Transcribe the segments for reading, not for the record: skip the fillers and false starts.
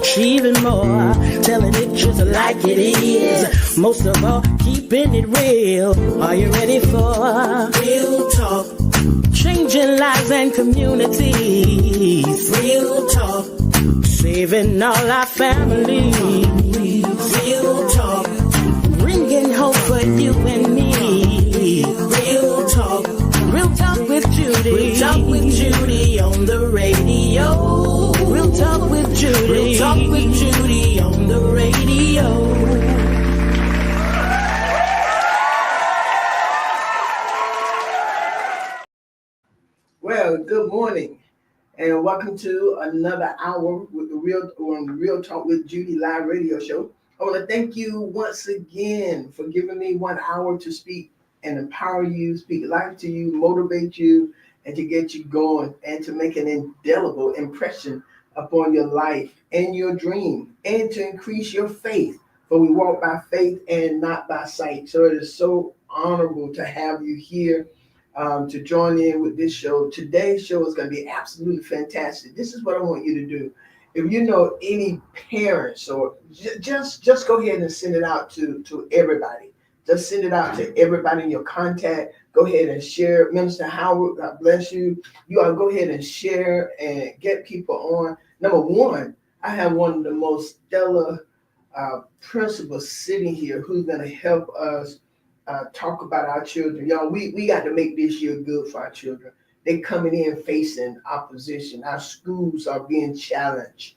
achieving more, telling it just like it is. Most of all, keeping it real. Are you ready for real talk? Changing lives and communities. Real talk. Saving all our families. Real talk. Bringing hope for you and me. Real talk. Real talk with Judy. Real talk with Judy on the radio. Real talk with Judy. Real talk with Judy on the radio. Well, good morning, and welcome to another hour with the Real Talk with Judy live radio show. I want to thank you once again for giving me 1 hour to speak and empower you, speak life to you, motivate you, and to get you going and to make an indelible impression upon your life and your dream and to increase your faith. For we walk by faith and not by sight. So it is so honorable to have you here to join in with this show. Today's show is going to be absolutely fantastic. This is what I want you to do. If you know any parents, or just go ahead and send it out to everybody. Just send it out to everybody in your contact. Go ahead and share. Minister Howard, God bless you. You all go ahead and share and get people on. Number one, I have one of the most stellar principals sitting here who's going to help us talk about our children. Y'all, we got to make this year good for our children. They're coming in facing opposition. Our schools are being challenged.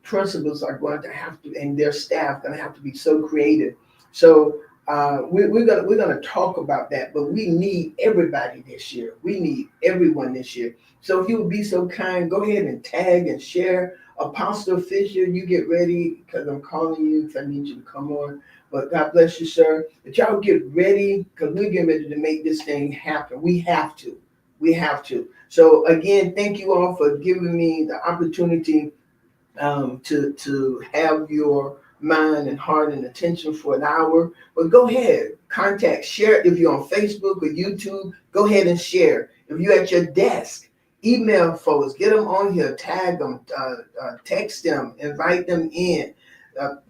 Principals are going to have to, and their staff going to have to be so creative. So we're gonna talk about that. But we need everybody this year. We need everyone this year. So if you would be so kind, go ahead and tag and share. Apostle Fisher, you get ready because I'm calling you because I need you to come on. But God bless you, sir. But y'all get ready because we're getting ready to make this thing happen. We have to. We have to. So again, thank you all for giving me the opportunity to have your mind and heart and attention for an hour. But go ahead, contact, share. If you're on Facebook or YouTube, go ahead and share. If you're at your desk, email folks, get them on here, tag them, text them, invite them in.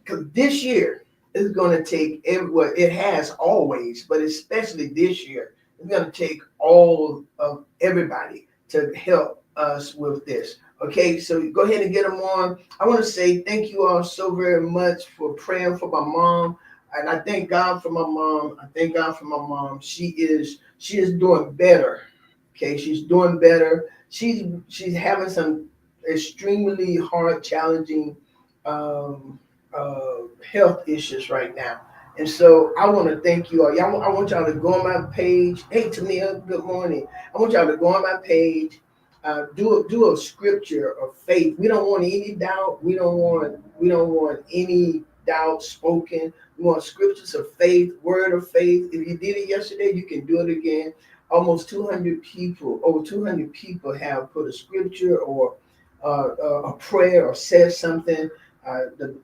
Because this year is going to take, well, it has always, but especially this year, it's going to take all of everybody to help us with this. Okay, so go ahead and get them on. I want to say thank you all so very much for praying for my mom. And I thank God for my mom. I thank God for my mom. She is doing better. Okay, she's doing better. She's having some extremely hard, challenging health issues right now. And so I want to thank you all. I want y'all to go on my page. Hey, Tamia, good morning. I want y'all to go on my page. Do a scripture of faith. We don't want any doubt. We don't want any doubt spoken. We want scriptures of faith, word of faith. If you did it yesterday, you can do it again. Almost 200 people, over 200 people have put a scripture or a prayer or said something.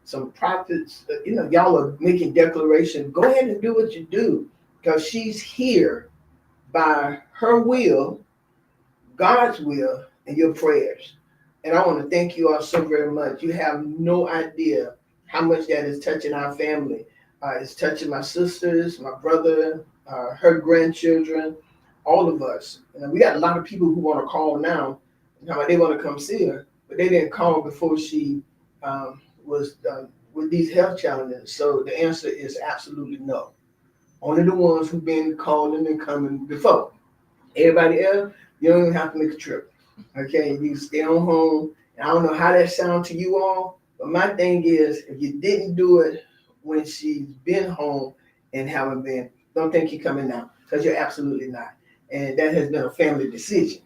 Some prophets, y'all are making declaration. Go ahead and do what you do because she's here by her will, God's will, and your prayers. And I want to thank you all so very much. You have no idea how much that is touching our family. It's touching my sisters, my brother, her grandchildren, all of us. We got a lot of people who want to call now. They want to come see her, but they didn't call before she was with these health challenges. So the answer is absolutely no. Only the ones who've been calling and coming before. Everybody else, you don't even have to make a trip. Okay, you stay on home. And I don't know how that sounds to you all, but my thing is, if you didn't do it when she's been home and haven't been, don't think you're coming now, because you're absolutely not. And that has been a family decision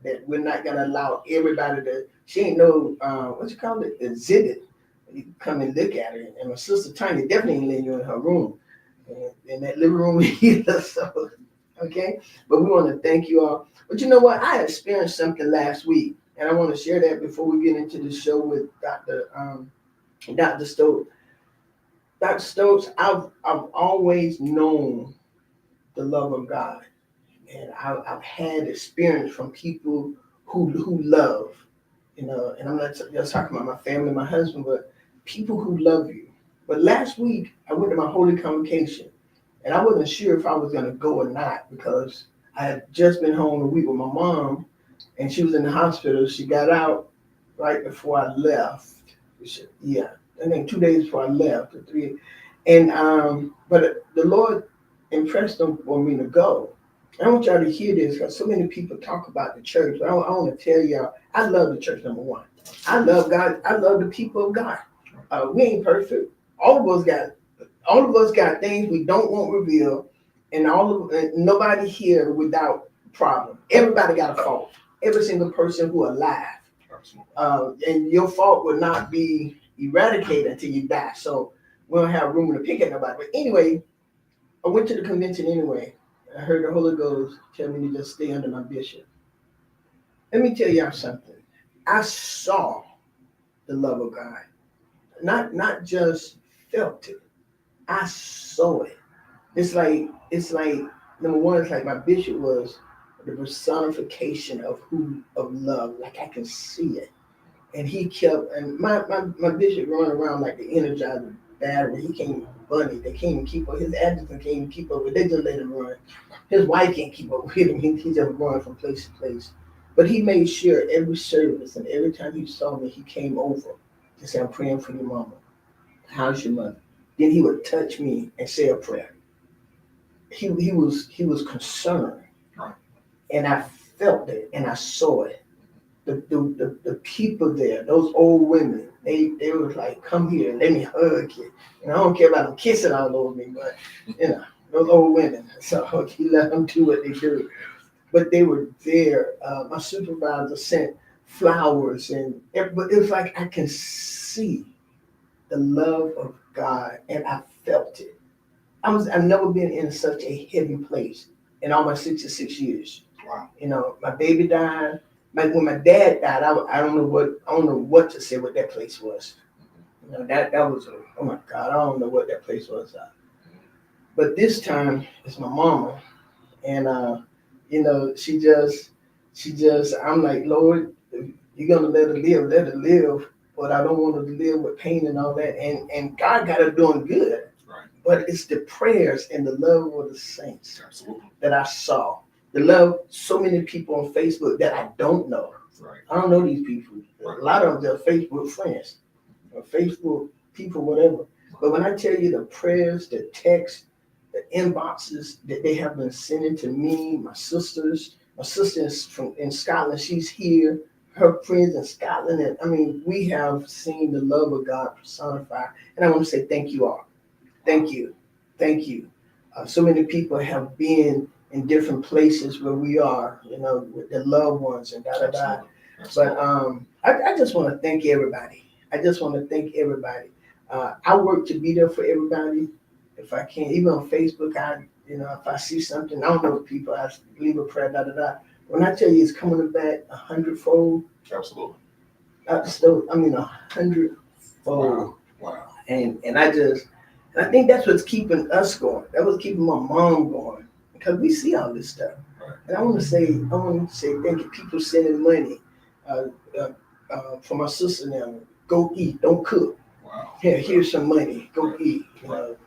that we're not gonna allow everybody to. She ain't no what you call it, exhibit. You can come and look at her. And my sister Tanya definitely ain't letting you in her room, in that living room either. So okay, but we want to thank you all. But you know what? I experienced something last week, and I want to share that before we get into the show with Dr. Stokes. Dr. Stokes, I've always known the love of God, and I've had experience from people who love, and I'm not just talking about my family, my husband, but people who love you. But last week, I went to my holy convocation, and I wasn't sure if I was going to go or not because I had just been home a week with my mom, and she was in the hospital. She got out right before I left. Yeah, I think 2 days before I left, or three. And but the Lord impressed on me to go. I want y'all to hear this because so many people talk about the church. But I want to tell y'all, I love the church. Number one, I love God. I love the people of God. We ain't perfect. All of us got things we don't want revealed, and nobody here without problem. Everybody got a fault. Every single person who alive, and your fault will not be eradicated until you die. So we don't have room to pick at nobody. But anyway, I went to the convention anyway. I heard the Holy Ghost tell me to just stay under my bishop. Let me tell y'all something. I saw the love of God. Not just felt it. I saw it. It's like number one, it's like my bishop was the personification of love. Like I can see it. And he kept, and my bishop running around like the Energizer battery. He can't even bunny. They can't even keep up. His adjutant can't even keep up with. They just let him run. His wife can't keep up with him. He just running from place to place. But he made sure every service and every time he saw me, he came over to say, "I'm praying for your mama. How's your mother?" Then he would touch me and say a prayer. He was concerned, and I felt it and I saw it. The people there, those old women, they was like, "Come here, let me hug you." And I don't care about them kissing all over me, but those old women. So he let them do what they do. But they were there. My supervisor sent flowers, but it was like I can see the love of God, and I felt it. I've never been in such a heavy place in all my 66 years. Wow. My baby died. When my dad died, I don't know what to say what that place was. That was oh my God, I don't know what that place was. But this time it's my mama, and she just I'm like, Lord, if you're gonna let her live, but I don't want her to live with pain and all that. And God got her doing good. Right. But it's the prayers and the love of the saints. Absolutely. That I saw. The love so many people on Facebook that I don't know. Right. I don't know these people. Right. A lot of them are Facebook friends or Facebook people, whatever. But when I tell you the prayers, the texts, the inboxes that they have been sending to me, my sister is in Scotland, she's here, her friends in Scotland, and I mean, we have seen the love of God personified. And I want to say thank you all. Thank you. So many people have been in different places where we are, with their loved ones and da. But I just want to thank everybody. I work to be there for everybody. If I can, even on Facebook, if I see something, I don't know people, I leave a prayer, da. When I tell you it's coming back 100-fold. Absolutely. I 100-fold. Wow. And I think that's what's keeping us going. That was keeping my mom going. Because we see all this stuff. Right. And I want to say thank you. People sending money for my sister now. Go eat, don't cook. Wow. Here's some money. Go eat.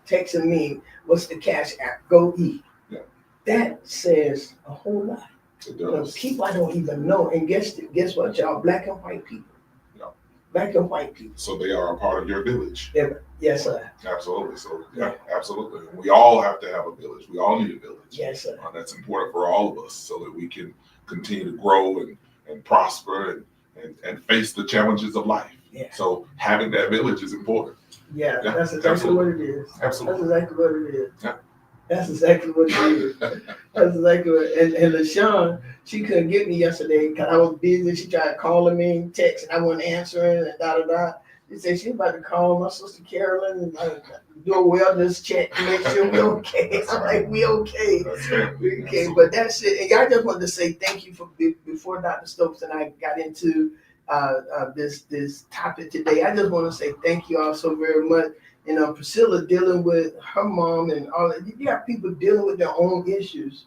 Texting me, what's the cash app? Go eat. Yeah. That says a whole lot. It does. People I don't even know. And guess what, y'all? Black and white people. Yeah. Black and white people. So they are a part of your village. Yeah. Yes, sir. Absolutely. So yeah, absolutely. We all have to have a village. We all need a village. Yes, sir. That's important for all of us so that we can continue to grow and prosper and face the challenges of life. Yeah. So having that village is important. Yeah, that's exactly what it is. Absolutely. That's exactly what it is. Yeah. That's exactly what it is. That's exactly what and LaShawn, she couldn't get me yesterday because I was busy. She tried calling me, text, and I wasn't answering, and da. She said she was about to call my sister Carolyn and do a wellness check to make sure we're okay. I'm like, we okay. We okay. But that's it. And I just wanted to say thank you for before Dr. Stokes and I got into this topic today. I just want to say thank you all so very much. Priscilla dealing with her mom and all that. You got people dealing with their own issues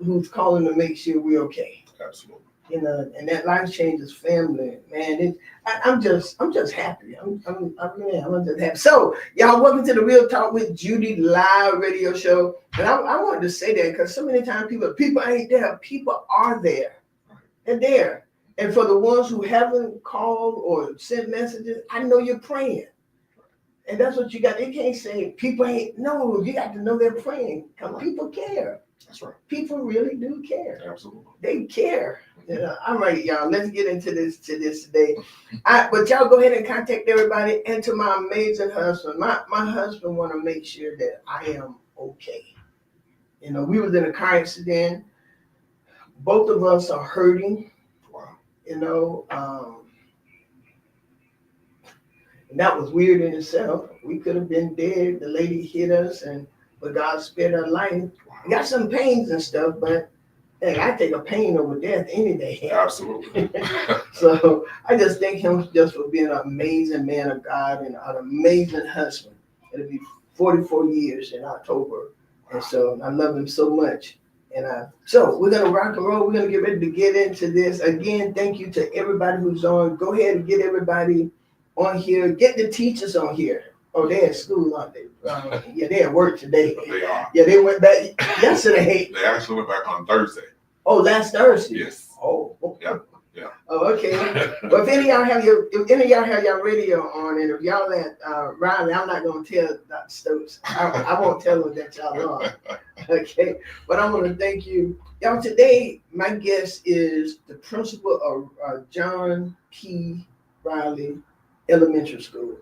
who's calling to make sure we're okay. Absolutely. and that life changes family, man. I'm just happy. I'm just happy. So, y'all, welcome to the Real Talk with Judy live radio show. And I wanted to say that because so many times people ain't there. People are there. They're there. And for the ones who haven't called or sent messages, I know you're praying. And that's what you got. You can't say people ain't. No, you got to know they're praying because people care. That's right. People really do care. Absolutely. They care. All right, y'all. Let's get into this today. But y'all go ahead and contact everybody and to my amazing husband. My husband want to make sure that I am okay. We was in a car accident. Both of us are hurting. Wow. And that was weird in itself. We could have been dead. The lady hit us, but God spared our life. Wow. We got some pains and stuff, but hey, I take a pain over death any day. Absolutely. So I just thank him just for being an amazing man of God and an amazing husband. It'll be 44 years in October. And so I love him so much. And so we're going to rock and roll. We're going to get ready to get into this. Again, thank you to everybody who's on. Go ahead and get everybody on here. Get the teachers on here. Oh, they're at school, aren't they? Yeah, they're at work today. They are. Yeah, they went back yesterday. They actually went back on Thursday. Oh, last Thursday? Yes. Oh, Yeah. Oh, okay. Well, if any of y'all have your radio on, and if y'all at Riley, I'm not gonna tell Dr. Stokes. I won't tell them that y'all are. Okay. But I want to thank you, y'all. Today, my guest is the principal of John P. Riley Elementary School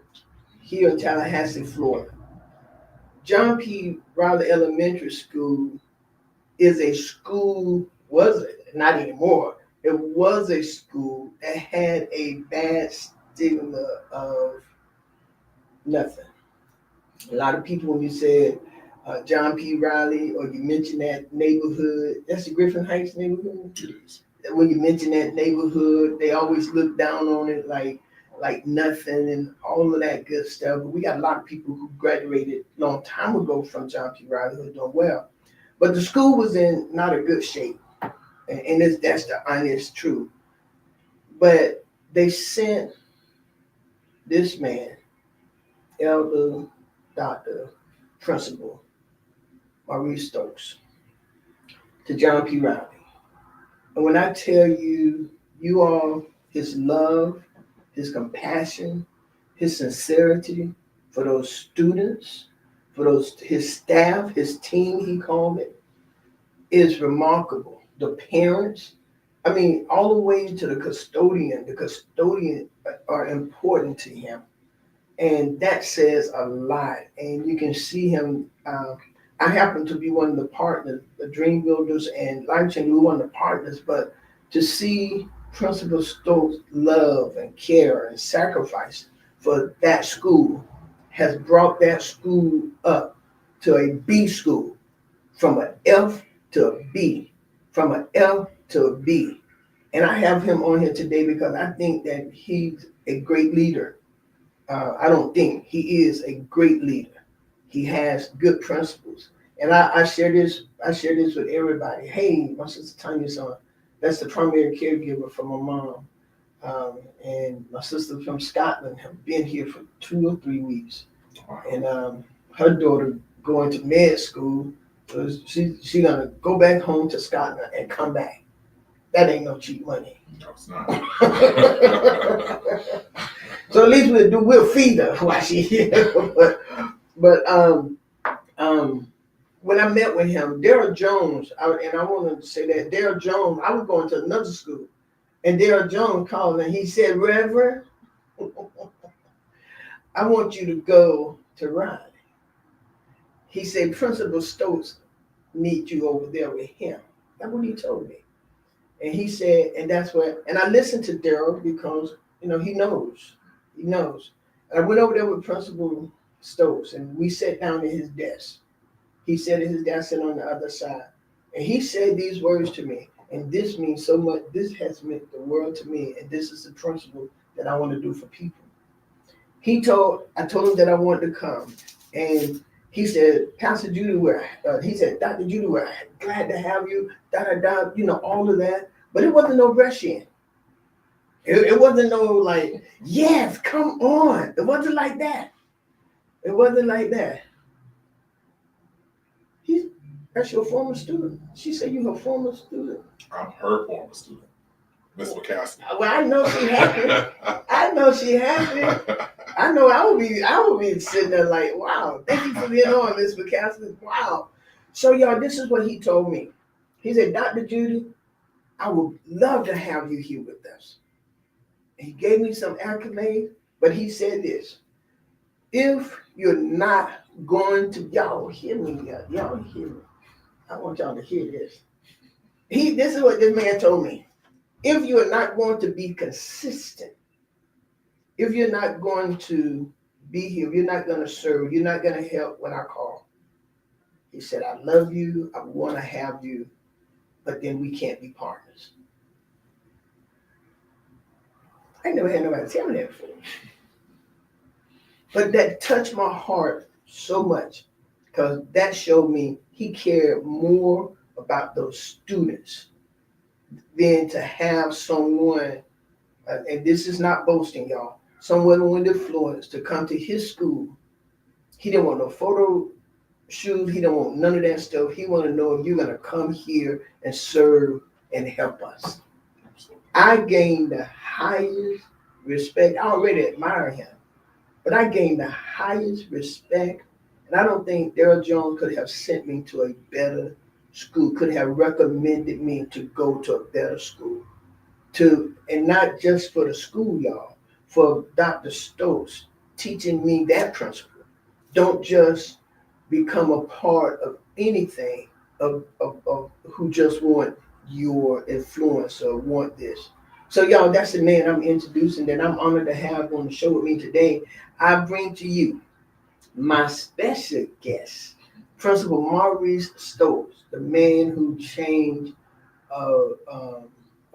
here in Tallahassee, Florida. John P. Riley Elementary School is a school. Was it? Not anymore. It was a school that had a bad stigma of nothing. A lot of people, when you said John P. Riley or you mentioned that neighborhood, that's the Griffin Heights neighborhood? It is. When you mention that neighborhood, they always look down on it like nothing and all of that good stuff. But we got a lot of people who graduated a long time ago from John P. Riley who are doing well. But the school was in not a good shape. And that's the honest truth. But they sent this man, Elder Dr. Principal Maurice Stokes, to John P. Riley. And when I tell you all, his love, his compassion, his sincerity for those students, for his staff, his team, he called it, is remarkable. The parents, all the way to the custodian. The custodian are important to him. And that says a lot. And you can see him. I happen to be one of the partners, the Dream Builders and Life Change, we were one of the partners. But to see Principal Stokes' love and care and sacrifice for that school has brought that school up to a B school, from an F to a B. From an F to a B. And I have him on here today because I think that he's a great leader. I don't think he is a great leader. He has good principles. And I share this with everybody. Hey, my sister Tanya's on. That's the primary caregiver for my mom. And my sister from Scotland have been here for 2 or 3 weeks. And her daughter going to med school. She's gonna go back home to Scotland and come back. That ain't no cheap money. No, it's not. So at least we'll feed her while she's here. But when I met with him, Daryl Jones, I wanted to say that Daryl Jones, I was going to another school, and Daryl Jones called and he said, Reverend, I want you to go to Riley. He said, Principal Stokes need you over there with him. That's what he told me. And he said, and that's what, and I listened to Daryl because, he knows. He knows. And I went over there with Principal Stokes and we sat down at his desk. He sat at his desk and on the other side. And he said these words to me, and this means so much. This has meant the world to me. And this is the principle that I want to do for people. I told him that I wanted to come. And he said, Pastor Judy, he said, Dr. Judy, we're glad to have you, all of that. But it wasn't no rush in. It wasn't no like, yes, come on. It wasn't like that. It wasn't like that. That's your former student. She said you're her former student. I'm her former student, Miss McCaskey. Well, I know she happy. I know she happy. I know I would be sitting there like, wow, thank you for being on, Miss McCaskey. Wow. So y'all, this is what he told me. He said, Dr. Judy, I would love to have you here with us. He gave me some accolades, but he said this: if you're not going to, y'all hear me, y'all hear me. I want y'all to hear this. This is what this man told me. If you're not going to be consistent, if you're not going to be here, if you're not going to serve, you're not going to help when I call. He said, I love you, I want to have you, but then we can't be partners. I never had nobody tell me that before. But that touched my heart so much because that showed me he cared more about those students than to have someone, and this is not boasting, y'all, someone with influence to come to his school. He didn't want no photo shoots. He didn't want none of that stuff. He wanted to know if you're going to come here and serve and help us. I gained the highest respect. I already admire him, but I gained the highest respect. And I don't think Daryl Jones could have sent me to a better school, could have recommended me to go to a better school. And not just for the school, y'all, for Dr. Stokes teaching me that principle. Don't just become a part of anything of who just want your influence or want this. So y'all, that's the man I'm introducing that I'm honored to have on the show with me today. I bring to you my special guest, Principal Maurice Stokes, the man who changed a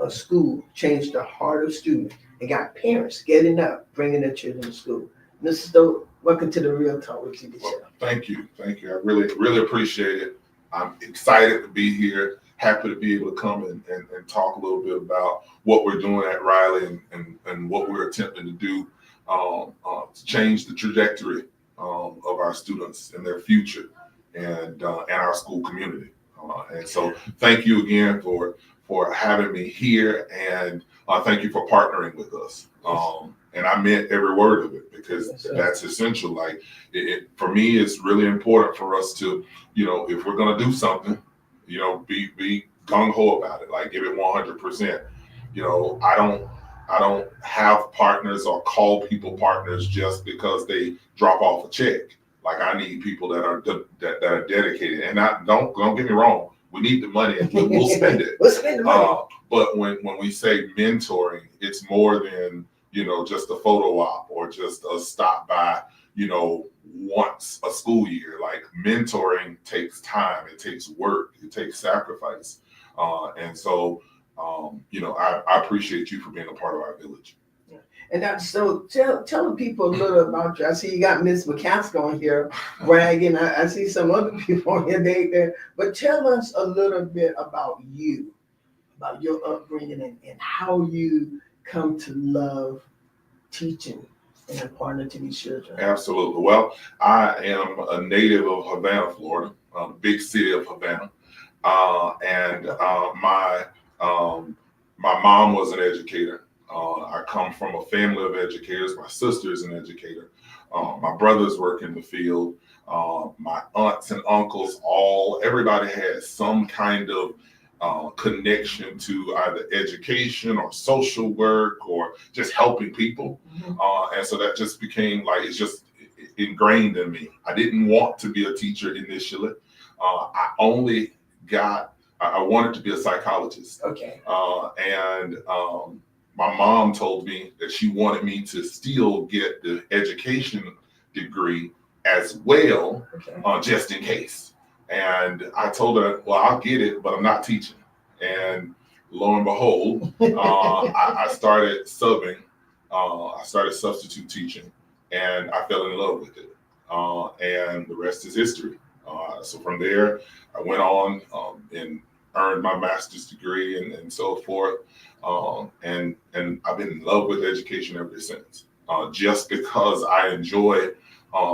school, changed the heart of students, and got parents getting up, bringing their children to school. Mr. Stokes, welcome to the Real Talk with TV show. Thank you. I really appreciate it. I'm excited to be here. Happy to be able to come and talk a little bit about what we're doing at Riley and what we're attempting to do to change the trajectory of our students and their future and our school community. And so thank you again for having me here, and thank you for partnering with us. And I meant every word of it because that's essential. Like for me, it's really important for us to, if we're going to do something, be gung ho about it. Like give it 100%. I don't have partners or call people partners just because they drop off a check. Like I need people that are dedicated. And don't get me wrong, we need the money and we'll spend it. We'll spend the money. But when we say mentoring, it's more than just a photo op or just a stop by once a school year. Like mentoring takes time, it takes work, it takes sacrifice, and so I appreciate you for being a part of our village. And so tell the people a little about you. I see you got Miss McCaskey on here bragging. I see some other people on here there. But tell us a little bit about you, about your upbringing and how you come to love teaching and imparting to these children. Absolutely. Well, I am a native of Havana, Florida, big city of Havana, and my mom was an educator. I come from a family of educators. My sister is an educator. My brothers work in the field. My aunts and uncles, everybody has some kind of connection to either education or social work or just helping people. Mm-hmm. And so that just became it's just ingrained in me. I didn't want to be a teacher initially. I wanted to be a psychologist. Okay. And my mom told me that she wanted me to still get the education degree as well, okay, just in case. And I told her, well, I'll get it, but I'm not teaching. And lo and behold, I started subbing. I started substitute teaching, and I fell in love with it. And the rest is history. So from there, I went on in earned my master's degree and so forth. And I've been in love with education ever since. Just because I enjoy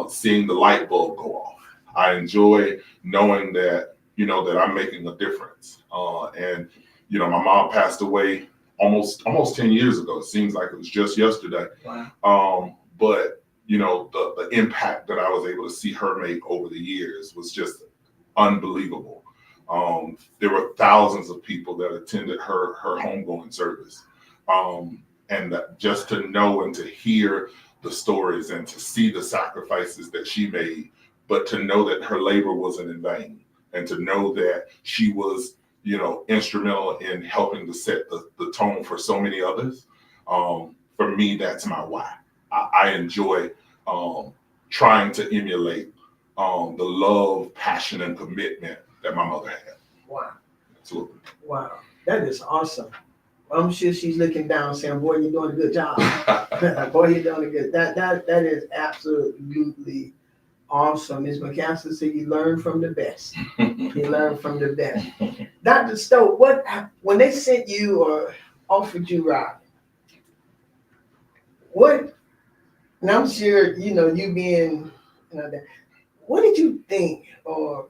seeing the light bulb go off. I enjoy knowing that, that I'm making a difference. And my mom passed away almost 10 years ago. It seems like it was just yesterday. Wow. But the impact that I was able to see her make over the years was just unbelievable. There were thousands of people that attended her homegoing service. And that just to know and to hear the stories and to see the sacrifices that she made, but to know that her labor wasn't in vain, and to know that she was, instrumental in helping to set the tone for so many others. For me, that's my why. I enjoy trying to emulate the love, passion, and commitment that my mother had. Wow. Absolutely. Wow. That is awesome. I'm sure she's looking down saying, boy, you're doing a good job. Boy, you're doing a good. That is absolutely awesome. Ms. McCaster said you learn from the best. You learn from the best. Dr. Stowe, when they sent you or offered you Rob, what, and I'm sure, you being, what did you think, or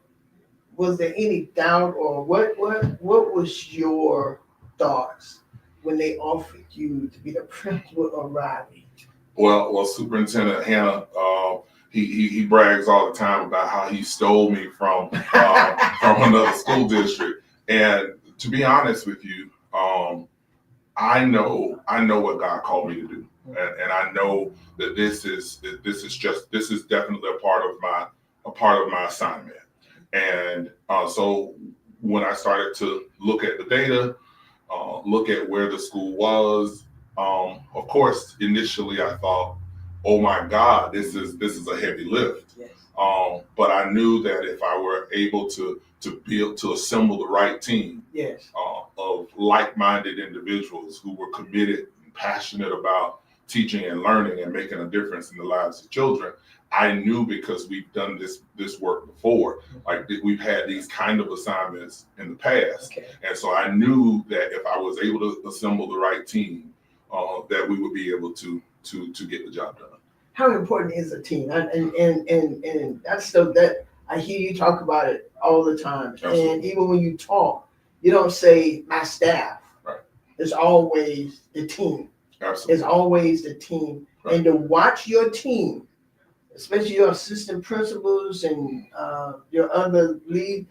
was there any doubt, or what was your thoughts when they offered you to be the principal of Riley? Well, Superintendent Hannah, he brags all the time about how he stole me from another school district. And to be honest with you, I know what God called me to do, and I know that this is definitely a part of my assignment. And so when I started to look at the data, look at where the school was, of course, initially I thought, oh my God, this is a heavy lift. Yes. But I knew that if I were able to assemble the right team, yes, of like-minded individuals who were committed and passionate about teaching and learning and making a difference in the lives of children, I knew, because we've done this work before, like we've had these kind of assignments in the past. Okay. And so I knew that if I was able to assemble the right team, that we would be able to get the job done. How important is a team? And that's stuff that I hear you talk about it all the time. Absolutely. And even when you talk, you don't say my staff. Right. It's always the team. Absolutely. It's always the team. Right. And to watch your team, especially your assistant principals and your other lead,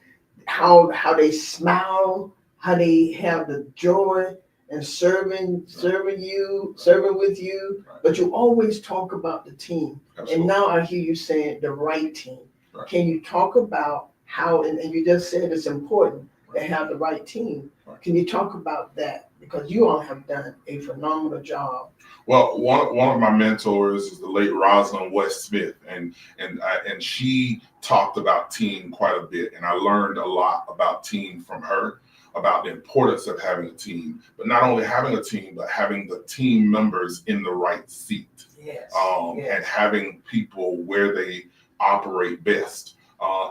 how they smile, how they have the joy and serving with you, Right. but you always talk about the team. Absolutely. And now I hear you saying the right team. Right. Can you talk about how, and you just said it's important to have the right team. Right. Can you talk about that? Because you all have done a phenomenal job. Well, one of my mentors is the late Rosalind West Smith, and she talked about team quite a bit, and I learned a lot about team from her, about the importance of having a team, but not only having a team, but having the team members in the right seat. Yes. And having people where they operate best.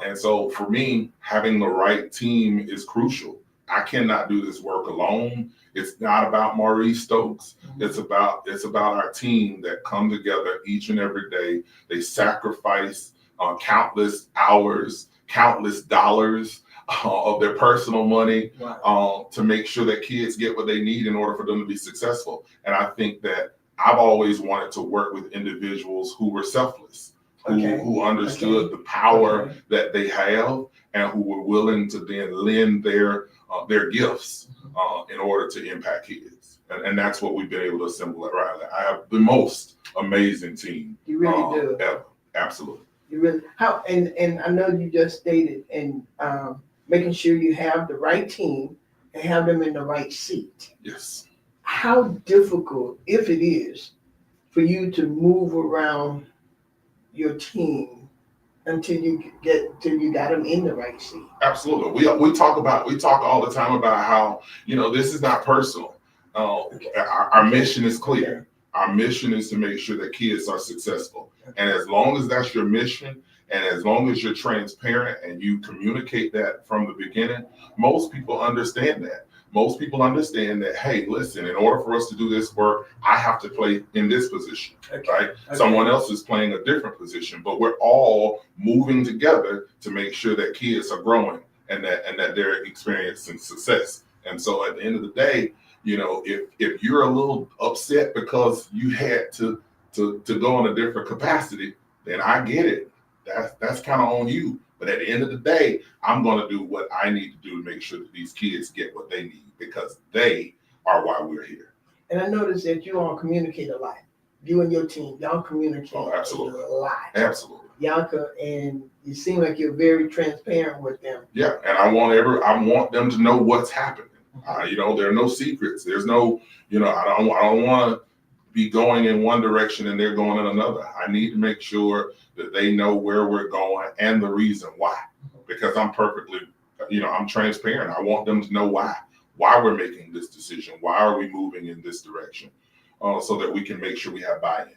And so for me, having the right team is crucial. I cannot do this work alone. It's not about Maurice Stokes. Mm-hmm. It's about our team that come together each and every day. They sacrifice countless hours, countless dollars of their personal money. Wow. To make sure that kids get what they need in order for them to be successful. And I think that I've always wanted to work with individuals who were selfless, who understood the power that they have, and who were willing to then lend their gifts in order to impact kids. And that's what we've been able to assemble at Riley. I have the most amazing team. You really do. Ever. Absolutely. You really and I know you just stated, and making sure you have the right team and have them in the right seat. Yes. How difficult, if it is, for you to move around your team until you got them in the right seat? Absolutely. We talk all the time about how, this is not personal. Our mission is clear. Our mission is to make sure that kids are successful. And as long as that's your mission, And as long as you're transparent and you communicate that from the beginning, most people understand that. Most people understand that, hey, listen, in order for us to do this work, I have to play in this position, right? Okay. Someone else is playing a different position, but we're all moving together to make sure that kids are growing and that they're experiencing success. And so at the end of the day, if you're a little upset because you had to go in a different capacity, then I get it. That's kind of on you. But at the end of the day, I'm going to do what I need to do to make sure that these kids get what they need, because they are why we're here. And I noticed that you all communicate a lot. You and your team, y'all communicate a lot. Absolutely. And you seem like you're very transparent with them. Yeah, and I want them to know what's happening. There are no secrets. There's no, I don't want to be going in one direction and they're going in another. I need to make sure that they know where we're going and the reason why, because I'm transparent. I want them to know why we're making this decision. Why are we moving in this direction? So that we can make sure we have buy-in.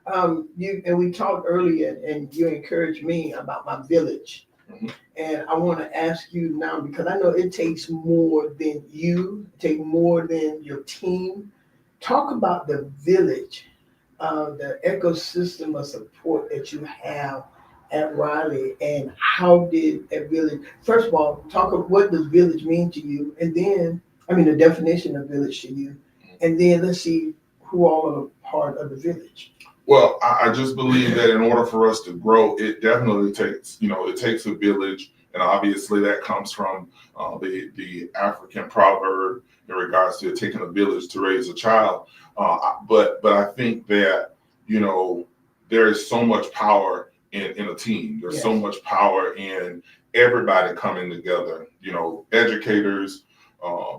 And we talked earlier, and you encouraged me about my village. Mm-hmm. And I want to ask you now, because I know it takes more than you, it takes more than your team. Talk about the village, the ecosystem of support that you have at Riley, and how did that village, first of all, talk about what does village mean to you, and then, the definition of village to you, and then let's see who all are part of the village. Well, I just believe that in order for us to grow, it definitely takes, it takes a village. And obviously that comes from the African proverb in regards to taking a village to raise a child. But I think that, there is so much power in a team. There's so much power in everybody coming together, educators,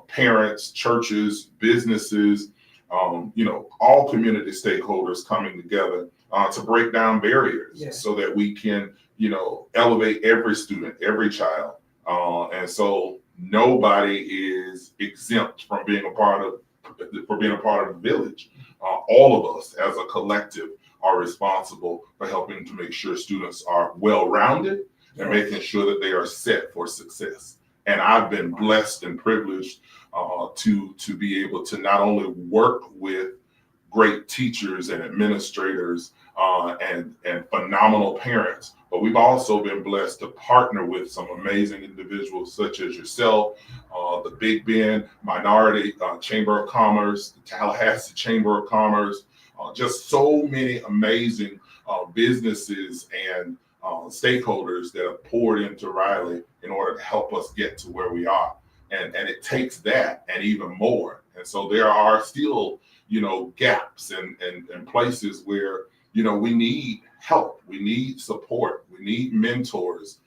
parents, churches, businesses, all community stakeholders coming together to break down barriers so that we can, elevate every student, every child. And so nobody is exempt from being a part of the village. All of us as a collective are responsible for helping to make sure students are well-rounded and making sure that they are set for success. And I've been blessed and privileged to be able to not only work with great teachers and administrators and phenomenal parents, but we've also been blessed to partner with some amazing individuals such as yourself, the Big Bend Minority Chamber of Commerce, the Tallahassee Chamber of Commerce, just so many amazing businesses and stakeholders that have poured into Riley in order to help us get to where we are. And it takes that and even more. And so there are still, gaps and places where, we need help. We need support. We need mentors.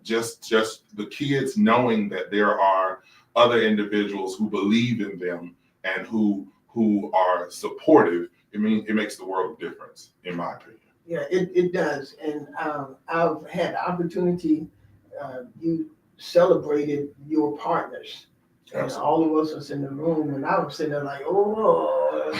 Just the kids knowing that there are other individuals who believe in them and who are supportive. It makes the world of difference, in my opinion. Yeah, it does. And I've had the opportunity, you celebrated your partners. And all of us was in the room, and I was sitting there like, oh,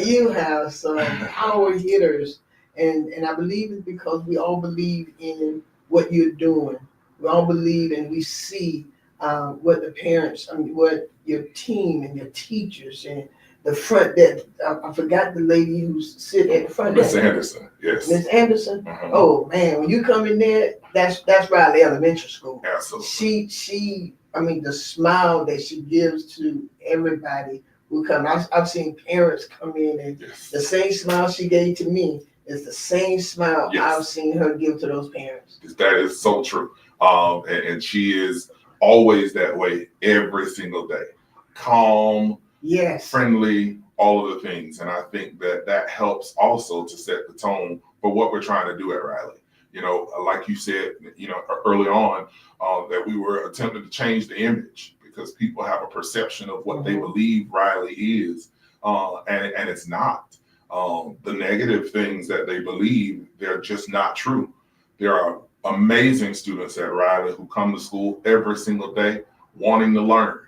you have some power hitters. And I believe it's because we all believe in what you're doing. We all believe and we see what the parents, what your team and your teachers and the front desk. I forgot the lady who's sitting at the front desk. Miss Anderson, yes. Miss Anderson. Uh-huh. Oh man, when you come in there, that's Riley Elementary School. Absolutely. She the smile that she gives to everybody who comes. I've seen parents come in and the same smile she gave to me is the same smile I've seen her give to those parents. That is so true. And she is always that way every single day. Calm, friendly, all of the things. And I think that helps also to set the tone for what we're trying to do at Riley. Like you said, early on, that we were attempting to change the image because people have a perception of what they believe Riley is, and it's not. The negative things that they believe, they're just not true. There are amazing students at Riley who come to school every single day wanting to learn.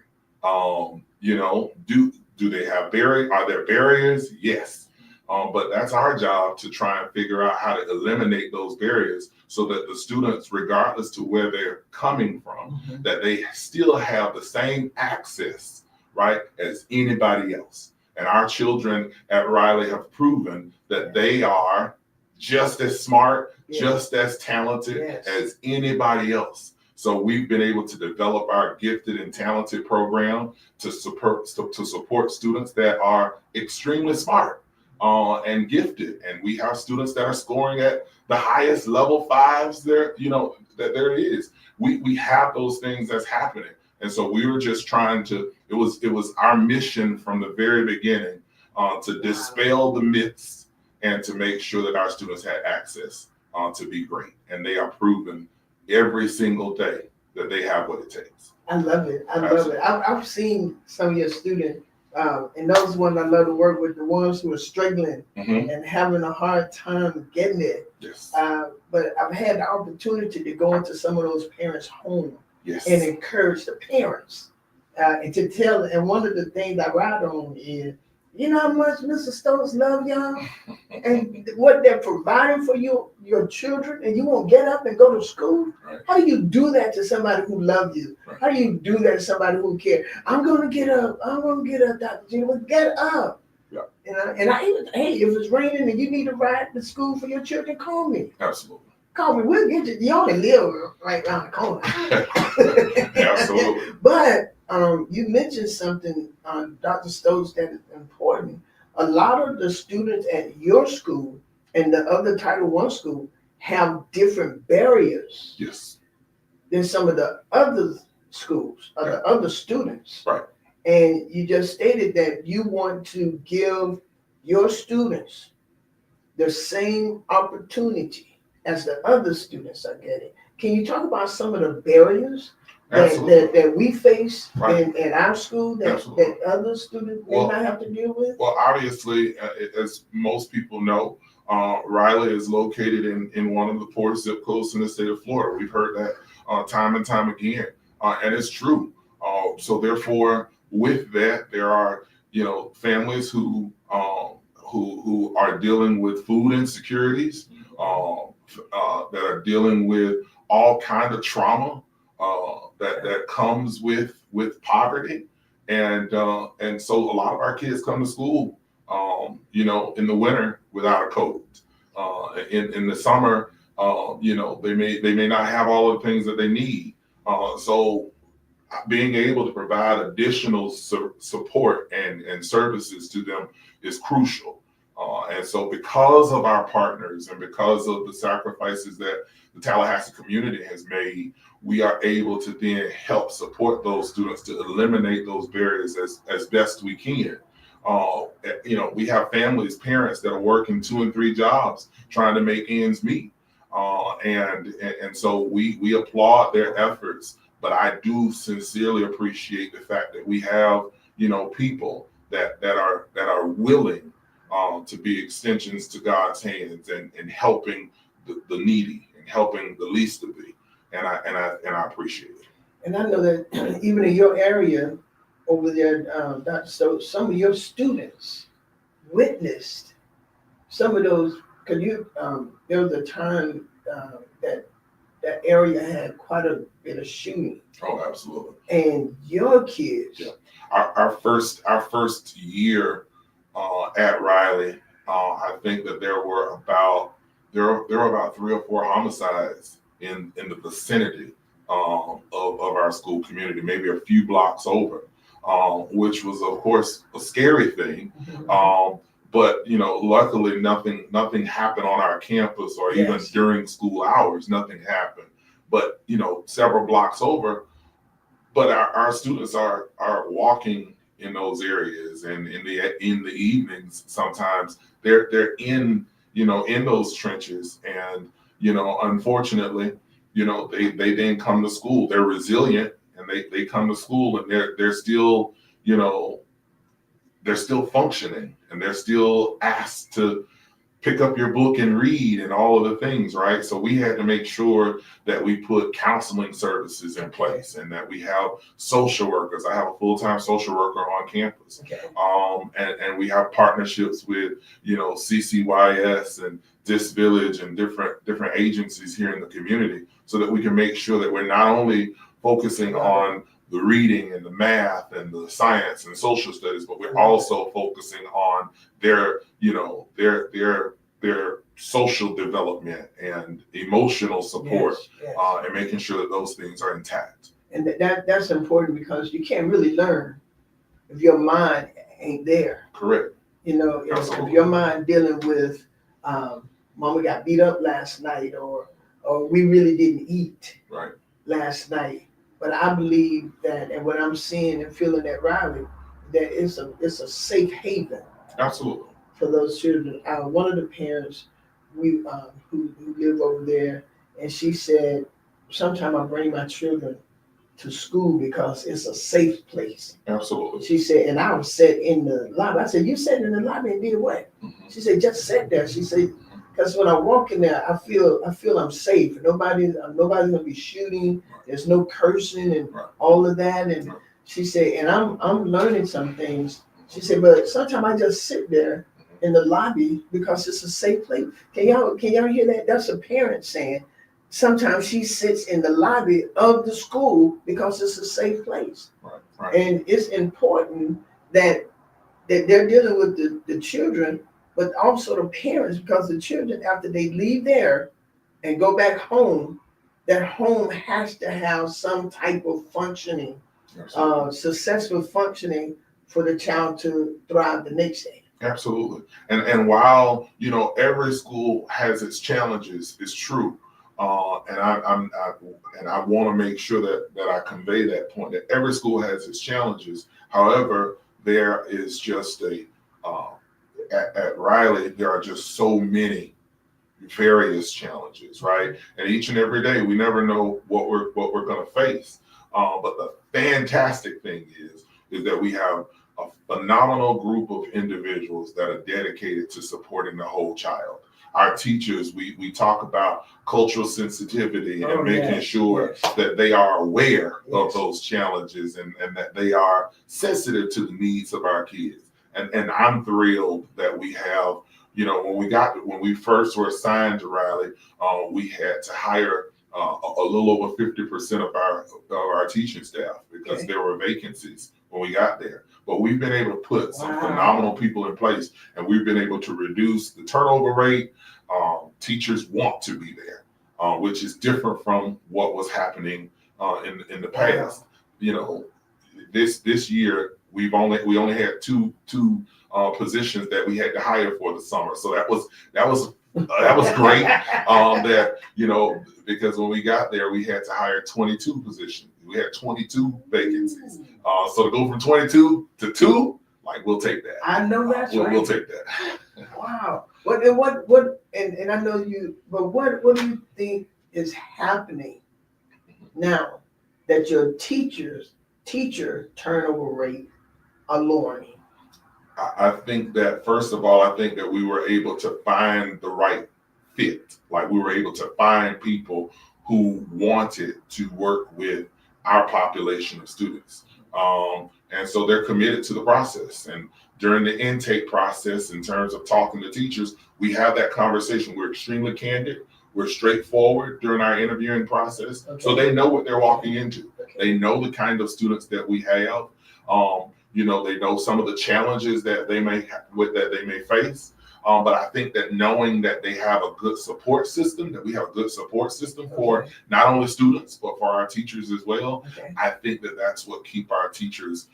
Do they have barriers? Are there barriers? Yes. But that's our job to try and figure out how to eliminate those barriers so that the students, regardless to where they're coming from, that they still have the same access, right, as anybody else. And our children at Riley have proven that they are just as smart, just as talented as anybody else. So we've been able to develop our gifted and talented program to support students that are extremely smart and gifted. And we have students that are scoring at the highest level 5s there, that there is. We have those things that's happening. And so we were just trying to, it was our mission from the very beginning to dispel the myths and to make sure that our students had access to be great. And they are proven every single day that they have what it takes. I love it. I love it. I've seen some of your students, and those ones I love to work with, the ones who are struggling and having a hard time getting it. Yes. But I've had the opportunity to go into some of those parents' homes Yes. and encourage the parents and to tell. And one of the things I ride on is, you know how much Mr. Stokes love y'all and what they're providing for you, your children, and you won't get up and go to school? Right. How do you do that to somebody who loves you? Right. How do you do that to somebody who cares? I'm going to get up. I'm going to get up, Dr. G. Well, get up. Yeah. And I even, hey, if it's raining and you need to ride to school for your children, call me. Absolutely. Call me. We'll get you. You only live right around the corner. Absolutely. But you mentioned something, Dr. Stokes, that is important. A lot of the students at your school and the other Title I school have different barriers than some of the other schools, or the other students. Right. And you just stated that you want to give your students the same opportunity as the other students are getting. Can you talk about some of the barriers that we face in our school that other students may not have to deal with? Well, obviously, as most people know, Riley is located in one of the poorest zip codes in the state of Florida. We've heard that time and time again, and it's true. So therefore, with that, there are families who are dealing with food insecurities, that are dealing with all kind of trauma that comes with poverty, and so a lot of our kids come to school, in the winter without a coat. In the summer, they may not have all the things that they need. So being able to provide additional support and services to them is crucial. And so because of our partners and because of the sacrifices that the Tallahassee community has made, we are able to then help support those students to eliminate those barriers as best we can. We have families, parents that are working 2 and 3 jobs trying to make ends meet. And so we applaud their efforts, but I do sincerely appreciate the fact that we have, people that are willing to be extensions to God's hands and helping the needy and helping the least to be. And I appreciate it. And I know that even in your area over there, Dr. Stokes, some of your students witnessed some of those, because there was a time that area had quite a bit of shooting. Oh, absolutely. And your kids. Yeah. Our first year at Riley, I think that there were about 3 or 4 homicides in the vicinity of our school community, maybe a few blocks over, which was of course a scary thing. But luckily nothing happened on our campus or even during school hours. Nothing happened. But several blocks over. But our students are walking in those areas, and in the evenings sometimes they're in those trenches, and unfortunately they then come to school. They're resilient, and they come to school, and they're still they're still functioning, and they're still asked to pick up your book and read and all of the things, right? So we had to make sure that we put counseling services in place and that we have social workers. I have a full-time social worker on campus. Okay. And we have partnerships with, CCYS and This Village and different agencies here in the community so that we can make sure that we're not only focusing on the reading and the math and the science and social studies, but we're also focusing on their social development and emotional support, and making sure that those things are intact. And that's important because you can't really learn if your mind ain't there. Correct. If your mind dealing with mama got beat up last night or we really didn't eat last night. But I believe that, and what I'm seeing and feeling at Riley, that it's a safe haven. Absolutely. For those children. One of the parents who live over there, and she said, sometimes I bring my children to school because it's a safe place. Absolutely. She said, and I was sat in the lobby. I said, you sat in the lobby and did what? Mm-hmm. She said, just sat there. She said, because when I walk in there, I feel I'm safe. Nobody's gonna be shooting. There's no cursing and all of that. And she said, and I'm learning some things. She said, but sometimes I just sit there in the lobby because it's a safe place. Can y'all hear that? That's a parent saying. Sometimes she sits in the lobby of the school because it's a safe place. Right. And it's important that they're dealing with the children, but also the parents, because the children, after they leave there and go back home, that home has to have some type of functioning, successful functioning for the child to thrive the next day. Absolutely. And while, every school has its challenges, it's true. And I want to make sure that I convey that point, that every school has its challenges. However, there is just at Riley, there are just so many various challenges, right? And each and every day, we never know what we're going to face. But the fantastic thing is that we have a phenomenal group of individuals that are dedicated to supporting the whole child. Our teachers, we talk about cultural sensitivity and making sure that they are aware of those challenges and that they are sensitive to the needs of our kids. And I'm thrilled that we have, when we first were assigned to Riley, we had to hire a little over 50% of our teaching staff because there were vacancies when we got there. But we've been able to put some phenomenal people in place, and we've been able to reduce the turnover rate. Teachers want to be there, which is different from what was happening in the past. This year we only had two positions that we had to hire for the summer, so that was great. Because when we got there, we had to hire 22 positions. We had 22 vacancies. So to go from 22 to 2, we'll take that. I know that's right. We'll take that. Wow. And I know you, but what do you think is happening now that your teacher turnover rate are lowering? I think that, first of all, we were able to find the right fit. We were able to find people who wanted to work with our population of students. And so they're committed to the process. And during the intake process, in terms of talking to teachers, we have that conversation. We're extremely candid. We're straightforward during our interviewing process. Okay. So they know what they're walking into. Okay. They know the kind of students that we have. They know some of the challenges that they may face. But I think that knowing that they have a good support system, that we have a good support system for not only students, but for our teachers as well. Okay. I think that that's what keep our teachers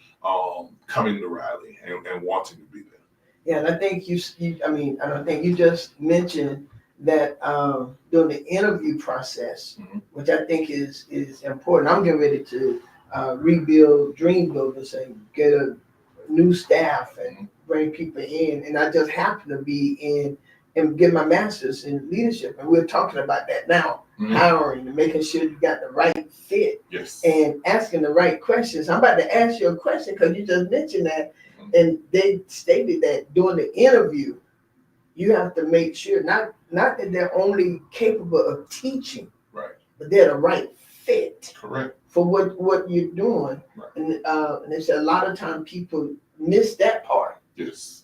coming to Riley and wanting to be there. Yeah, and I think you just mentioned that during the interview process, which I think is important. I'm getting ready to rebuild Dream Builders and get a new staff and bring people in, and I just happen to be in and get my master's in leadership, and we're talking about that now, hiring and making sure you got the right fit, and asking the right questions. I'm about to ask you a question because you just mentioned that, and they stated that during the interview, you have to make sure not that they're only capable of teaching, Right. but they're the right fit Correct. for what you're doing. Right. And they said a lot of time people miss that part. Yes.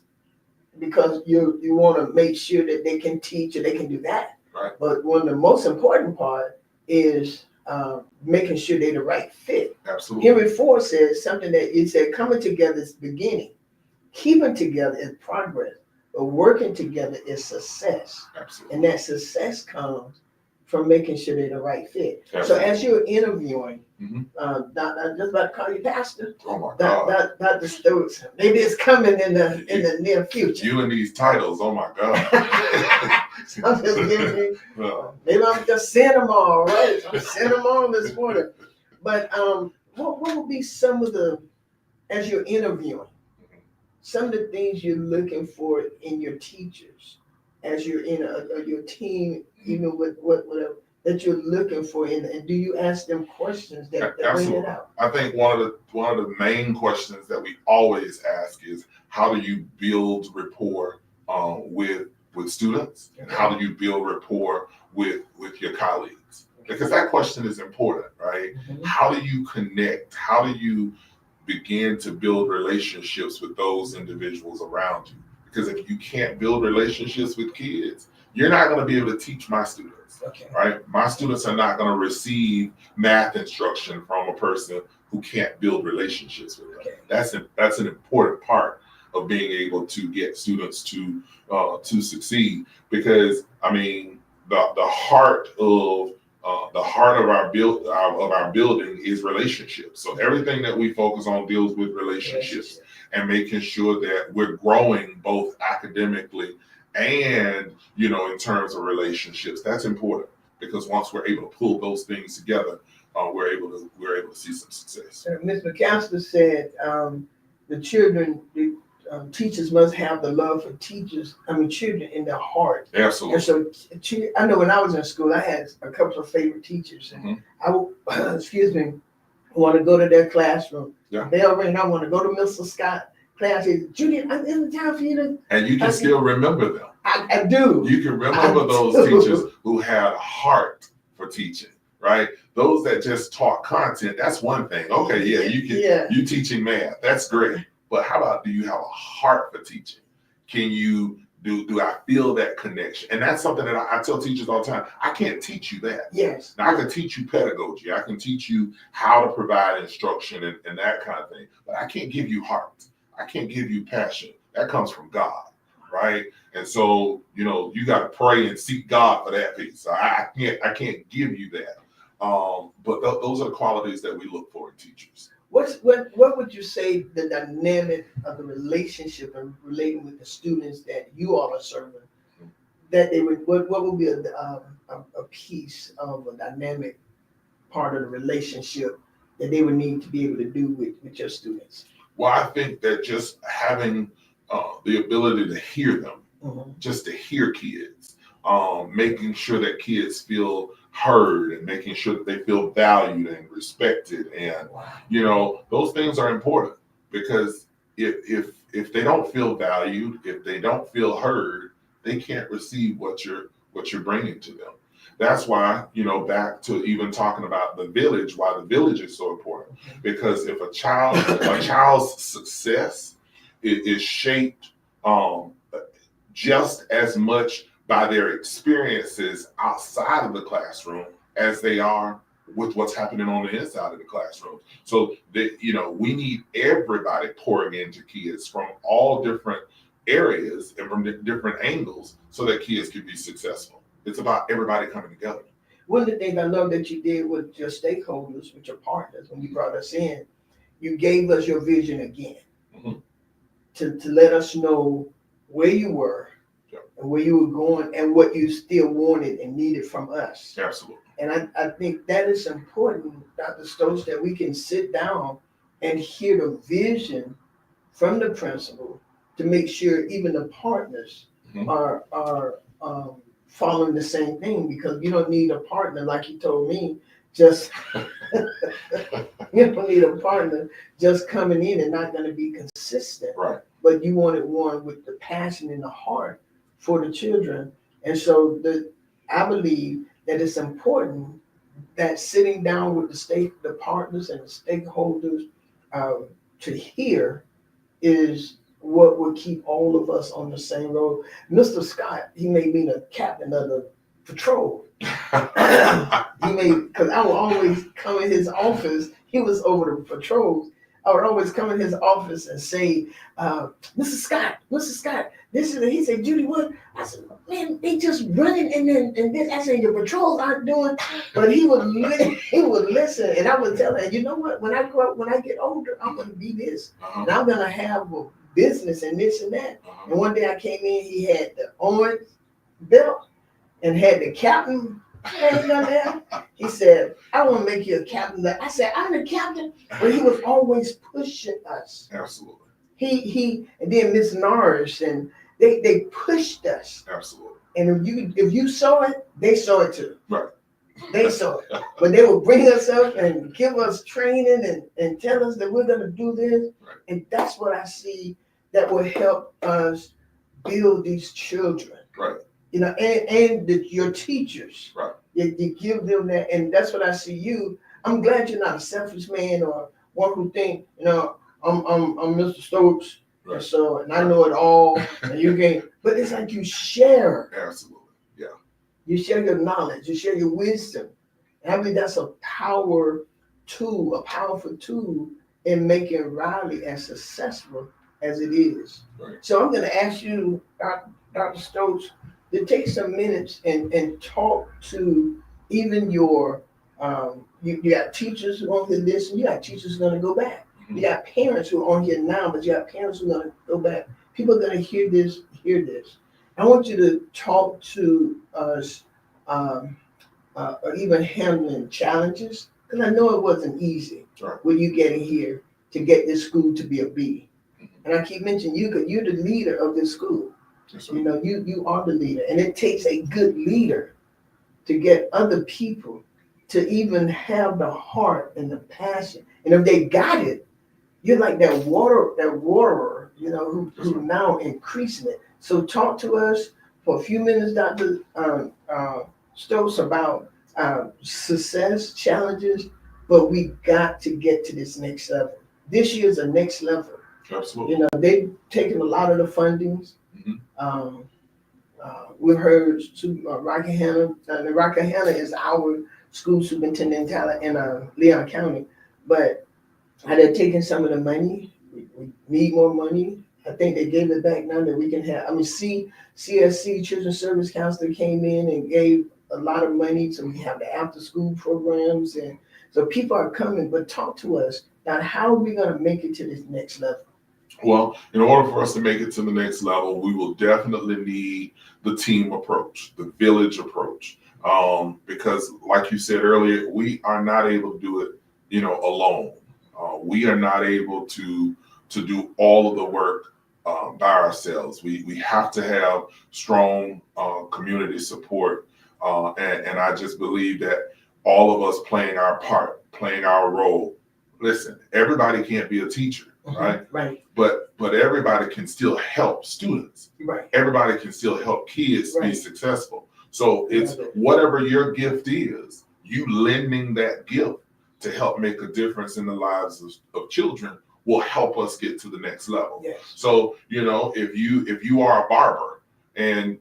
Because you want to make sure that they can teach and they can do that. Right. But one of the most important part is making sure they're the right fit. Absolutely. Henry Ford says something that it said, coming together is beginning, keeping together is progress, but working together is success. Absolutely. And that success comes from making sure they're the right fit. Absolutely. So as you're interviewing, Mhm. I'm just about to call you pastor. Oh my God. Dr. Stokes. Maybe it's coming in the near future. You and these titles, oh my God. I'm just giving you. Well, Maybe I'm just saying them all, right? I'm saying them all this morning. But what would be some of the, as you're interviewing, some of the things you're looking for in your teachers, as you're in your team, even with whatever that you're looking for, and do you ask them questions that bring it out? I think one of the main questions that we always ask is, how do you build rapport with students, and how do you build rapport with your colleagues? Because that question is important, right? Mm-hmm. How do you connect? How do you begin to build relationships with those individuals around you? Because if you can't build relationships with kids, you're not going to be able to teach my students. Okay. Right? My students are not going to receive math instruction from a person who can't build relationships with them. Okay. That's an important part of being able to get students to succeed. Because I mean, the heart of our building is relationships. So everything that we focus on deals with relationships and making sure that we're growing both academically and, in terms of relationships. That's important, because once we're able to pull those things together, we're able to see some success. Ms. McAllister said the teachers must have the love for children in their heart. Absolutely. And so I know when I was in school, I had a couple of favorite teachers, and I would, want to go to their classroom. Yeah. Bell ring, I want to go to Mr. Scott class. Judy, it's time for you to. And you can still remember them. I do. You can remember those teachers who had a heart for teaching, right? Those that just taught content, that's one thing. Okay, you teaching math, that's great. But how about, do you have a heart for teaching? Can you do I feel that connection? And that's something that I tell teachers all the time. I can't teach you that. Yes. Now, I can teach you pedagogy. I can teach you how to provide instruction and that kind of thing. But I can't give you heart. I can't give you passion. That comes from God, right? And so, you got to pray and seek God for that piece. So I can't give you that. But those are the qualities that we look for in teachers. What would you say the dynamic of the relationship and relating with the students that you all are serving? That they would what would be a piece of a dynamic part of the relationship that they would need to be able to do with your students? Well, I think that just having the ability to hear them, just to hear kids, making sure that kids feel heard and making sure that they feel valued and respected, and those things are important, because if they don't feel valued, if they don't feel heard, they can't receive what you're bringing to them. That's why, back to even talking about the village, why the village is so important, because if a child's success is shaped just as much by their experiences outside of the classroom as they are with what's happening on the inside of the classroom. So that, we need everybody pouring into kids from all different areas and from different angles so that kids can be successful. It's about everybody coming together. One of the things I love that you did with your stakeholders, with your partners, when you brought us in, you gave us your vision again to let us know where you were, and where you were going, and what you still wanted and needed from us. Absolutely. And I think that is important, Dr. Stokes, that we can sit down and hear the vision from the principal to make sure even the partners are following the same thing, because you don't need a partner, like you told me, just you don't need a partner just coming in and not going to be consistent. Right. But you wanted one with the passion and the heart for the children. And so I believe that it's important that sitting down with the partners and the stakeholders to hear is what would keep all of us on the same road. Mr. Scott, he made me the captain of the patrol. Because I would always come in his office. He was over the patrols. I would always come in his office and say, Mr. Scott, this is, he said, Judy, what? I said, man, they just running and this. I said, your patrols aren't doing, but he would listen, and I would tell him, you know what, when I grow up, when I get older, I'm going to be this, and I'm going to have a business and this and that. And one day I came in, he had the orange belt and had the captain hanging on there. He said, I want to make you a captain. I said, I'm the captain. But he was always pushing us. Absolutely. He and then Miss Norris, and they pushed us. Absolutely. And if you saw it, they saw it too. Right. They saw it. But they would bring us up and give us training and tell us that we're going to do this. Right. And that's what I see that will help us build these children. Right. You know, and your teachers. Right. You give them that, and that's what I see you. I'm glad you're not a selfish man or one who think, you know, I'm Mr. Stokes, Right. and I know it all, and you can't. But it's like you share. Absolutely. Yeah. You share your knowledge, you share your wisdom. And I believe that's a powerful tool in making Riley as successful as it is. Right. So I'm going to ask you, Dr. Stokes, to take some minutes and talk to even your, you got teachers who are on here listen, you got teachers who are going to go back. Mm-hmm. You got parents who are on here now, but you got parents who are going to go back. People are going to hear this. I want you to talk to us even handling challenges, because I know it wasn't easy when you getting here to get this school to be a B. And I keep mentioning you because you're the leader of this school. Yes, you know, you are the leader, and it takes a good leader to get other people to even have the heart and the passion. And if they got it, you're like that waterer, you know, who now increasing it. So talk to us for a few minutes, Dr. Stokes, about success, challenges, but we got to get to this next level. This year's a next level. Absolutely. You know, they've taken a lot of the fundings. Mm-hmm. We've heard Rocky Hanna. Rocky Hanna is our school superintendent in Leon County, but they're taking some of the money. We need more money. I think they gave it back now that we can have. I mean, CSC, Children's Service Counselor, came in and gave a lot of money, so we have the after-school programs, and so people are coming. But talk to us about how are we going to make it to this next level. Well, in order for us to make it to the next level, we will definitely need the team approach, the village approach, because, like you said earlier, we are not able to do it, you know, alone. We are not able to do all of the work by ourselves. We have to have strong community support, and I just believe that all of us playing our part, playing our role. Listen, everybody can't be a teacher. Right. Right. But everybody can still help students. Right. Everybody can still help kids be successful. So it's whatever your gift is, you lending that gift to help make a difference in the lives of children will help us get to the next level. Yes. So, you know, if you are a barber and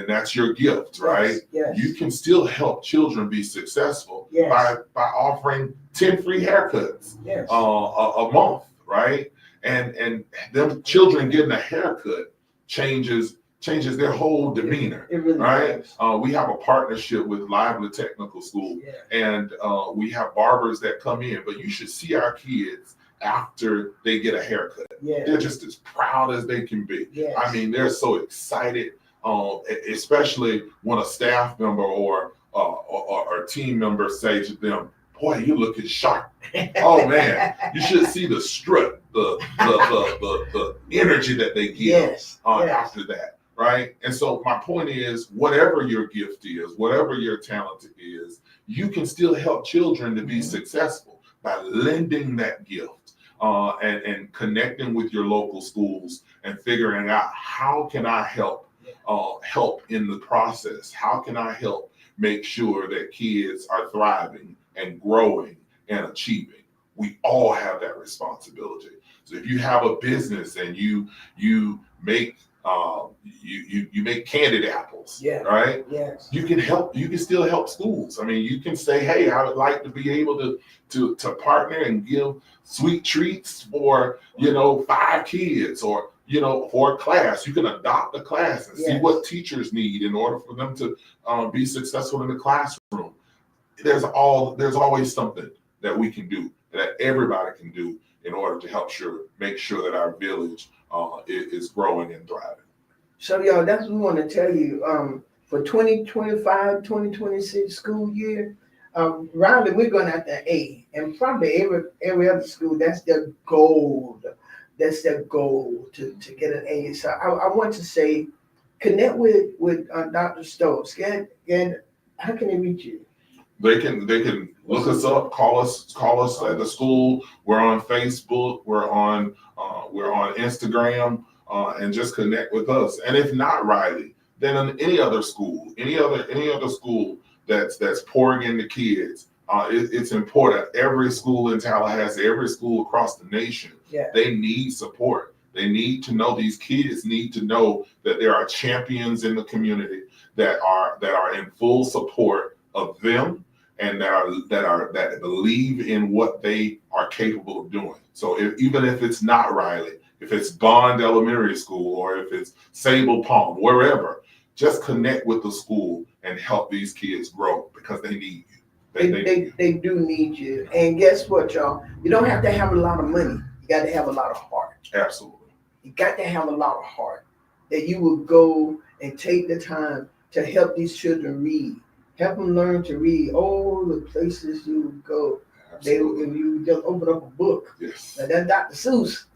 that's your gift, right? Yes. You can still help children be successful by offering 10 free haircuts a month. Right, and them children getting a haircut changes their whole demeanor. It really right. Does. We have a partnership with Lively Technical School, and we have barbers that come in. But you should see our kids after they get a haircut. They're just as proud as they can be. I mean, they're so excited, especially when a staff member or a team member say to them, "Boy, you looking sharp." Oh man, you should see the strut, the energy that they give after that, right? And so my point is, whatever your gift is, whatever your talent is, you can still help children to be successful by lending that gift and connecting with your local schools and figuring out how can I help help in the process? How can I help make sure that kids are thriving and growing and achieving? We all have that responsibility. So if you have a business and you make you make candied apples, Yeah. right? Yes. You can help. You can still help schools. I mean, you can say, "Hey, I would like to be able to partner and give sweet treats for 5 kids, or for a class." You can adopt a class and see Yes. what teachers need in order for them to be successful in the classroom. There's always something that we can do, that everybody can do, in order to make sure that our village is growing and thriving. So y'all, that's what we want to tell you. For 2025, 2026 school year, Riley, we're going after A, and probably every other school, that's their goal. That's their goal to get an A. So I want to say, connect with Dr. Stokes. How can they reach you? They can look us up, call us at the school. We're on Facebook, we're on Instagram, and just connect with us. And if not Riley, then in any other school that's pouring into kids, it's important. Every school in Tallahassee, every school across the nation, they need support. They need to know, these kids need to know that there are champions in the community that are in full support of them, and that believe in what they are capable of doing. So even if it's not Riley, if it's Bond Elementary School, or if it's Sable Palm, wherever, just connect with the school and help these kids grow, because they need you. They do need you. And guess what, y'all? You don't have to have a lot of money. You got to have a lot of heart. Absolutely. You got to have a lot of heart, that you will go and take the time to help these children read. Help them learn to read. All the places you would go. If you just open up a book. Yes. Now that's Dr. Seuss.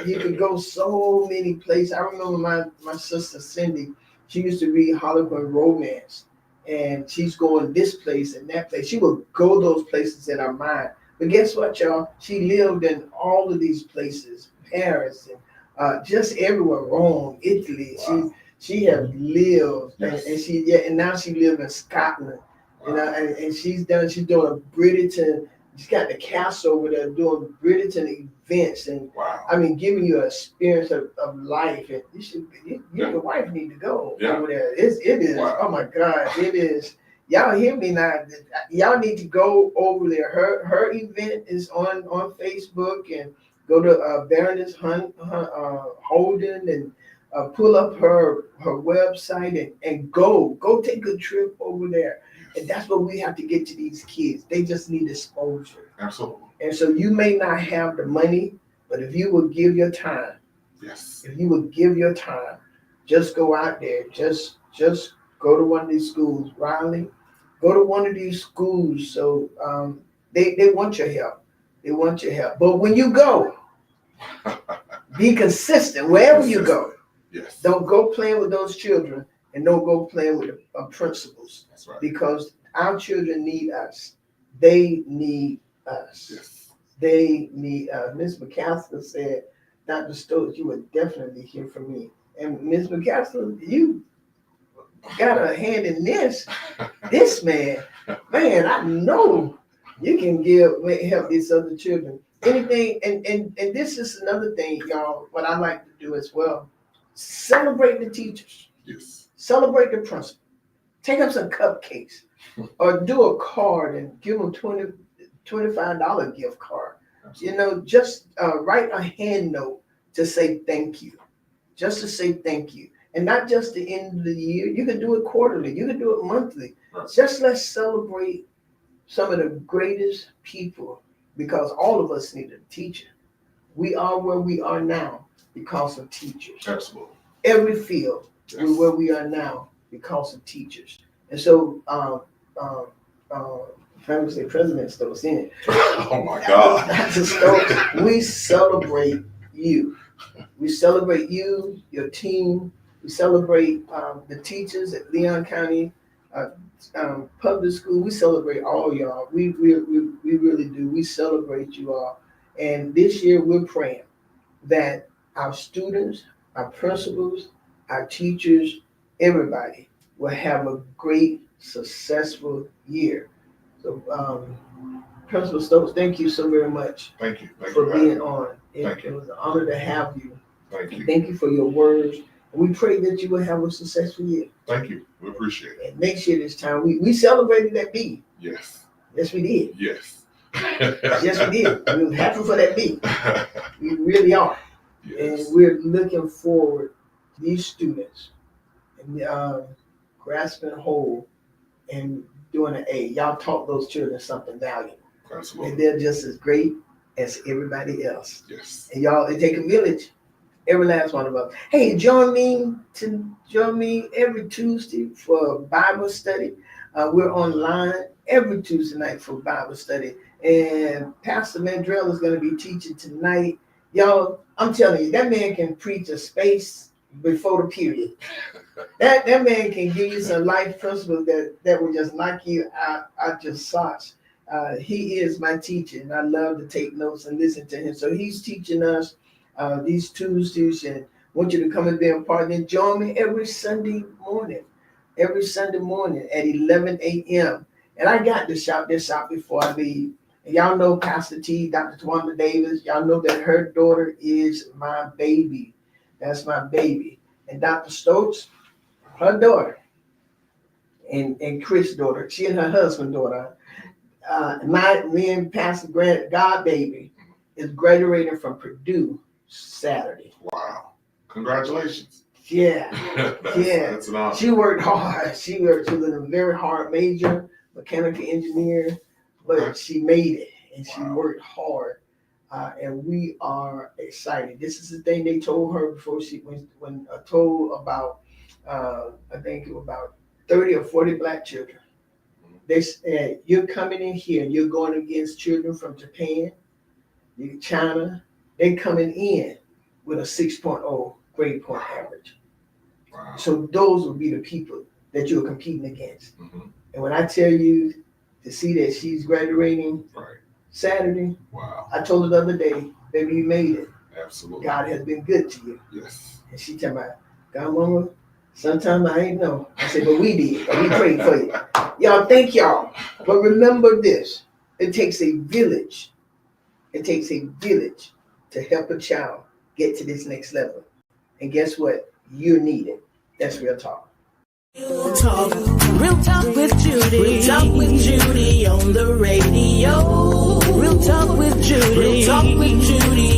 You could go so many places. I remember my sister Cindy, she used to read Harlequin romance, and she's going this place and that place. She would go those places in her mind. But guess what, y'all? She lived in all of these places, Paris and just everywhere, Rome, Italy. Wow. She has lived, yes. and now she lives in Scotland. Wow. And she's doing a Bridgerton. She's got the castle over there doing Bridgerton events, and wow. I mean, giving you an experience of life. And you and your wife need to go over there. It is. Wow. Oh my God, it is. Y'all hear me now? Y'all need to go over there. Her event is on Facebook, and go to Baroness Holden and pull up her website and go take a trip over there. And that's what we have to get to these kids. They just need exposure. Absolutely. And so you may not have the money, but if you will give your time, yes. If you will give your time, just go out there. Just go to one of these schools. Riley, go to one of these schools. So they want your help. They want your help. But when you go, be consistent wherever you go. Yes. Don't go playing with those children, and don't go playing with the principals. That's right. Because our children need us. They need us. Yes. They need us. Ms. McCaskill said, Dr. Stokes, you would definitely hear from me. And Ms. McCaskill, you got a hand in this. This man, I know you can help these other children. Anything, and this is another thing, y'all, what I like to do as well. Celebrate the teachers. Yes. Celebrate the principal. Take up some cupcakes, or do a card and give them $25 gift card. Absolutely. Just write a hand note to say thank you. Just to say thank you. And not just the end of the year. You can do it quarterly. You can do it monthly. Right. Just let's celebrate some of the greatest people, because all of us need a teacher. We are where we are now because of teachers. Absolutely. Every field, yes. We're where we are now because of teachers. And so, Family State President Stokes in it. Oh my God. Dr. Stokes, we celebrate you. We celebrate you, your team. We celebrate the teachers at Leon County Public School. We celebrate all y'all. We really do. We celebrate you all. And this year we're praying that our students, our principals, our teachers everybody will have a great, successful year. So, Principal Stokes, thank you so very much. Thank you. For being on. Thank you. It was an honor to have you. Thank you. Thank you for your words. We pray that you will have a successful year. Thank you. We appreciate it. And next year this time, we celebrated that B. Yes. Yes, we did. Yes. Yes, we did. We were happy for that B. We really are. Yes. And we're looking forward to these students and grasping hold and doing an A. Y'all taught those children something valuable. Absolutely. And they're just as great as everybody else. Yes. And y'all, it take a village. Every last one of us. Hey, join me every Tuesday for Bible study. We're online every Tuesday night for Bible study. And Pastor Mandrell is going to be teaching tonight. Y'all, I'm telling you, that man can preach a space before the period. That man can give you some life principles that will just knock you out your socks. He is my teacher, and I love to take notes and listen to him. So he's teaching us these Tuesdays, and want you to come and be a part. And join me every Sunday morning at 11 a.m. And I got to shout this out before I leave. And y'all know Pastor T, Dr. Tawanda Davis. Y'all know that her daughter is my baby. That's my baby. And Dr. Stokes, her daughter, and Chris' daughter, she and her husband's daughter, me and Pastor Grant, God baby, is graduating from Purdue Saturday. Wow. Congratulations. Yeah. That's an honor. She worked hard. She was in a very hard major, mechanical engineer, but she made it, and she worked hard. And we are excited. This is the thing they told her before when told about, I think it was about 30 or 40 black children. They said, you're coming in here, and you're going against children from Japan, China. They're coming in with a 6.0 grade point average. Wow. So those will be the people that you're competing against. Mm-hmm. And when I tell you to see that she's graduating Saturday, wow. I told her the other day, baby, you made it. Absolutely. God has been good to you. Yes. And she tell me, God, mama, sometimes I ain't know. I said, but we did. And we prayed for you. Y'all, thank y'all. But remember this. It takes a village. It takes a village to help a child get to this next level. And guess what? You're needed. That's real talk. Real talk with Judy. Real talk with Judy on the radio. Real talk with Judy. Real talk with Judy